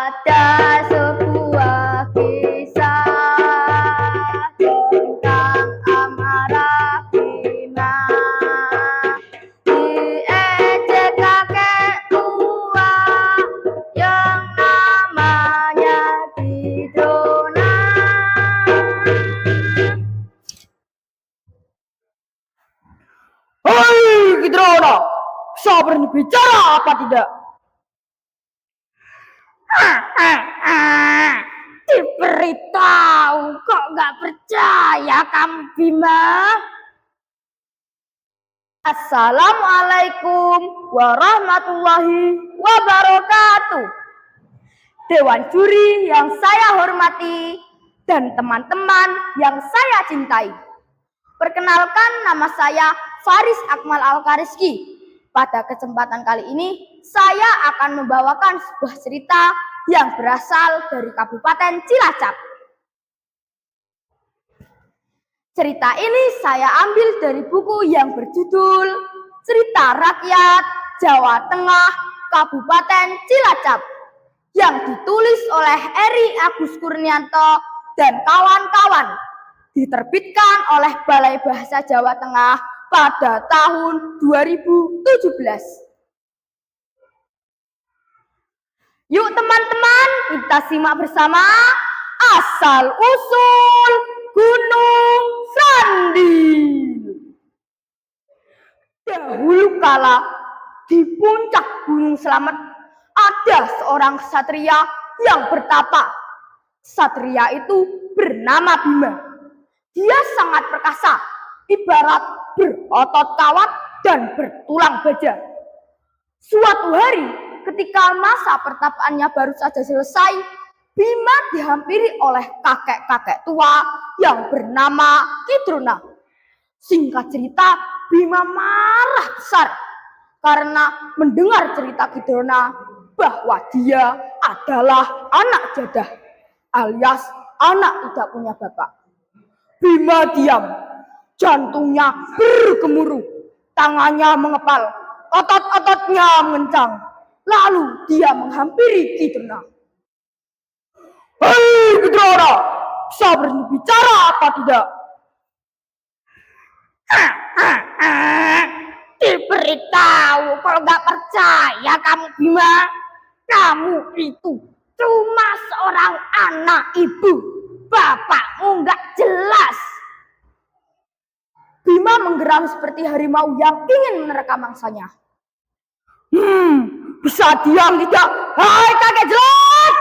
Ada sebuah kisah tentang amarah Bima. Diejek kakek tua yang namanya Kidrona. Hei Kidrona, bisa berani bicara apa tidak? Diberitahu kok gak percaya kamu Bima? Assalamualaikum warahmatullahi wabarakatuh. Dewan juri yang saya hormati dan teman-teman yang saya cintai. Perkenalkan, nama saya Faris Akmal Al-Kariski. Pada kesempatan kali ini, saya akan membawakan sebuah cerita yang berasal dari Kabupaten Cilacap. Cerita ini saya ambil dari buku yang berjudul Cerita Rakyat Jawa Tengah Kabupaten Cilacap yang ditulis oleh Eri Agus Kurnianto dan kawan-kawan, diterbitkan oleh Balai Bahasa Jawa Tengah pada tahun 2017. Yuk teman-teman, kita simak bersama asal-usul Gunung Sandil. Dahulu kala, di puncak Gunung Slamet ada seorang ksatria yang bertapa. Ksatria itu bernama Bima. Dia sangat perkasa, ibarat berotot kawat dan bertulang baja. Suatu hari, ketika masa pertapaannya baru saja selesai, Bima dihampiri oleh kakek-kakek tua yang bernama Kidrona. Singkat cerita, Bima marah besar karena mendengar cerita Kidrona bahwa dia adalah anak jadah, alias anak tidak punya bapak. Bima diam, jantungnya bergemuruh, tangannya mengepal, otot-ototnya mengencang. Lalu dia menghampiri Kidrona. Hei Kidrona, bisa berani bicara apa tidak? Diberitahu kalau gak percaya kamu Bima. Kamu itu cuma seorang anak ibu. Bapakmu gak jelas. Bima menggeram seperti harimau yang ingin menerkam mangsanya. Bisa diam tidak? Hai kakek jelek!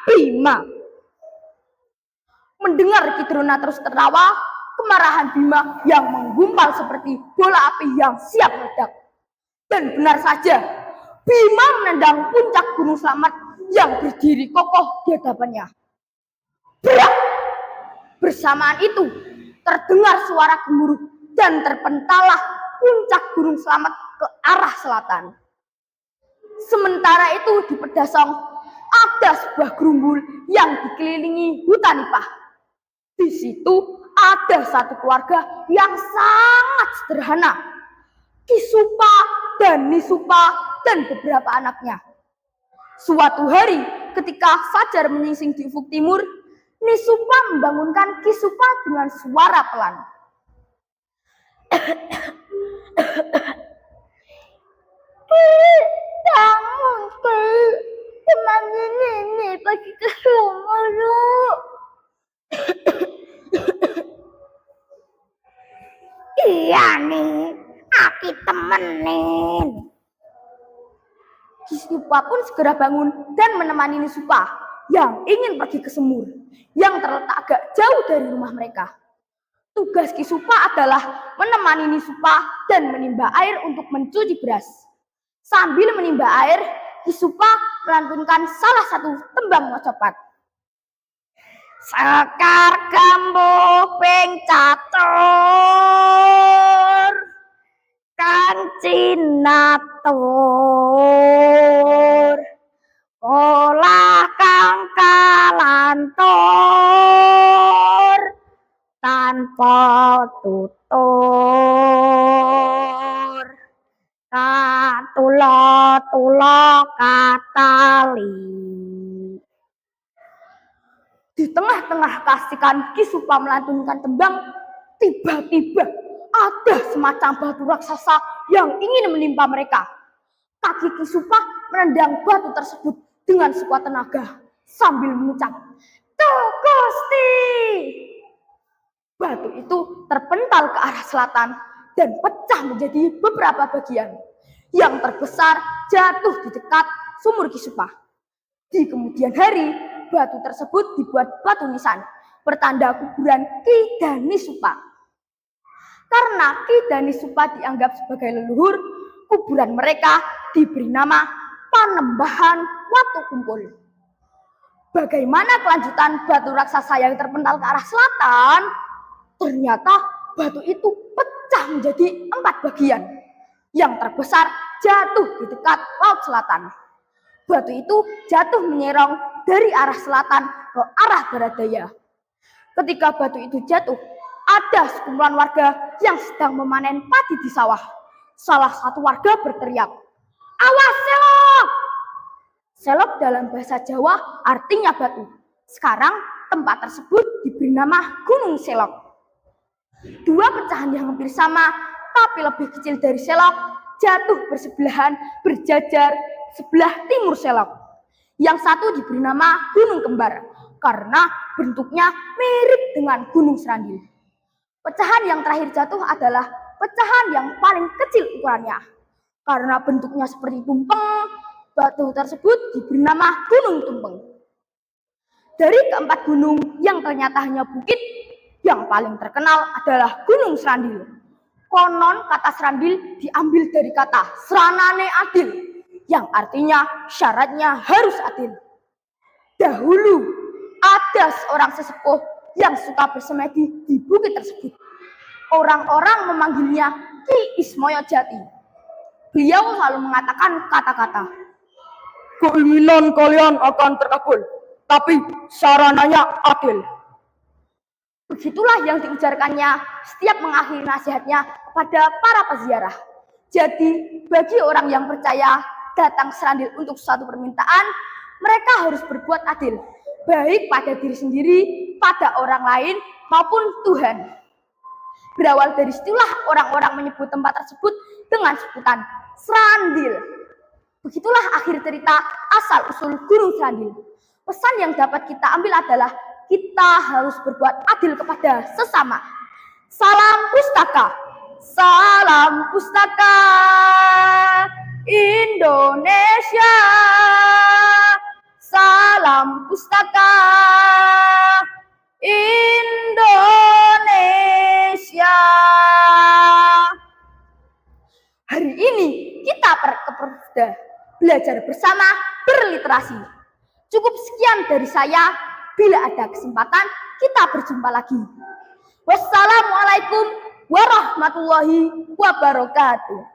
Bima. Mendengar Kidrona terus tertawa, kemarahan Bima yang menggumpal seperti bola api yang siap meledak. Dan benar saja, Bima menendang puncak Gunung Slamet yang berdiri kokoh di hadapannya. Berak! Bersamaan itu, terdengar suara gemuruh dan terpentallah puncak Gunung Slamet ke arah selatan. Sementara itu di Pedasong ada sebuah gerumbul yang dikelilingi hutan nipah. Di situ ada satu keluarga yang sangat sederhana. Ki Supa dan Ni Supa dan beberapa anaknya. Suatu hari ketika fajar menyingsing di ufuk timur, Ni Supa membangunkan Ki Supa dengan suara pelan. Bangun, Ki. Temani Nenek pergi ke rumah yuk. Iya nih, aku temenin. Ki Supa pun segera bangun dan menemani Ni Supa yang ingin pergi ke Semur yang terletak agak jauh dari rumah mereka. Tugas Ki Supa adalah menemani Ni Supa dan menimba air untuk mencuci beras. Sambil menimba air, Ki Supa melantunkan salah satu tembang mocopat. Sekar gembuh ping catur, kancinatur, olah kang kalantur, tanpa tutur, Katulo katali. Di tengah-tengah kasihkan Ki Supa melantunkan tembang, tiba-tiba ada semacam batu raksasa yang ingin menimpa mereka. Kaki Ki Supa menendang batu tersebut dengan sekuat tenaga sambil mengucap, "Tuh Gusti!" Batu itu terpental ke arah selatan dan pecah menjadi beberapa bagian. Yang terbesar jatuh di dekat sumur Ki Supa. Di kemudian hari, batu tersebut dibuat batu nisan, pertanda kuburan Ki Dani Supa. Karena Ki Dani Supa dianggap sebagai leluhur, kuburan mereka diberi nama Panembahan Watu Kumpul. Bagaimana kelanjutan batu raksasa yang terpental ke arah selatan? Ternyata batu itu pecah menjadi 4 bagian. Yang terbesar jatuh di dekat laut selatan. Batu itu jatuh menyerong dari arah selatan ke arah barat daya. Ketika batu itu jatuh, ada sekumpulan warga yang sedang memanen padi di sawah. Salah satu warga berteriak, "Awas selok!" Selok dalam bahasa Jawa artinya batu. Sekarang tempat tersebut diberi nama Gunung Selok. Dua pecahan yang hampir sama tapi lebih kecil dari Selok jatuh bersebelahan berjajar sebelah timur Selok. Yang satu diberi nama Gunung Kembar karena bentuknya mirip dengan Gunung Serandil. Pecahan yang terakhir jatuh adalah pecahan yang paling kecil ukurannya. Karena bentuknya seperti tumpeng, batu tersebut diberi nama Gunung Tumpeng. Dari keempat gunung yang ternyata hanya bukit, yang paling terkenal adalah Gunung Serandil. Konon kata Serandil diambil dari kata Sranane Adil, yang artinya syaratnya harus adil. Dahulu ada seorang sesepuh yang suka bersemedi di bukit tersebut. Orang-orang memanggilnya Ki Ismoyo Jati. Beliau selalu mengatakan kata-kata, Keinginan kalian akan terkabul, tapi sarananya adil. begitulah yang diujarkannya setiap mengakhiri nasihatnya kepada para peziarah. Jadi, bagi orang yang percaya datang Serandil untuk suatu permintaan, mereka harus berbuat adil, baik pada diri sendiri, pada orang lain, maupun Tuhan. Berawal dari situlah orang-orang menyebut tempat tersebut dengan sebutan Serandil. Begitulah akhir cerita asal-usul Gunung Serandil. Pesan yang dapat kita ambil adalah kita harus berbuat adil kepada sesama. Salam pustaka. Salam pustaka Indonesia. Salam pustaka Indonesia. Hari ini kita ke Perda belajar bersama berliterasi. Cukup sekian dari saya. Bila ada kesempatan, kita berjumpa lagi. Wassalamualaikum warahmatullahi wabarakatuh.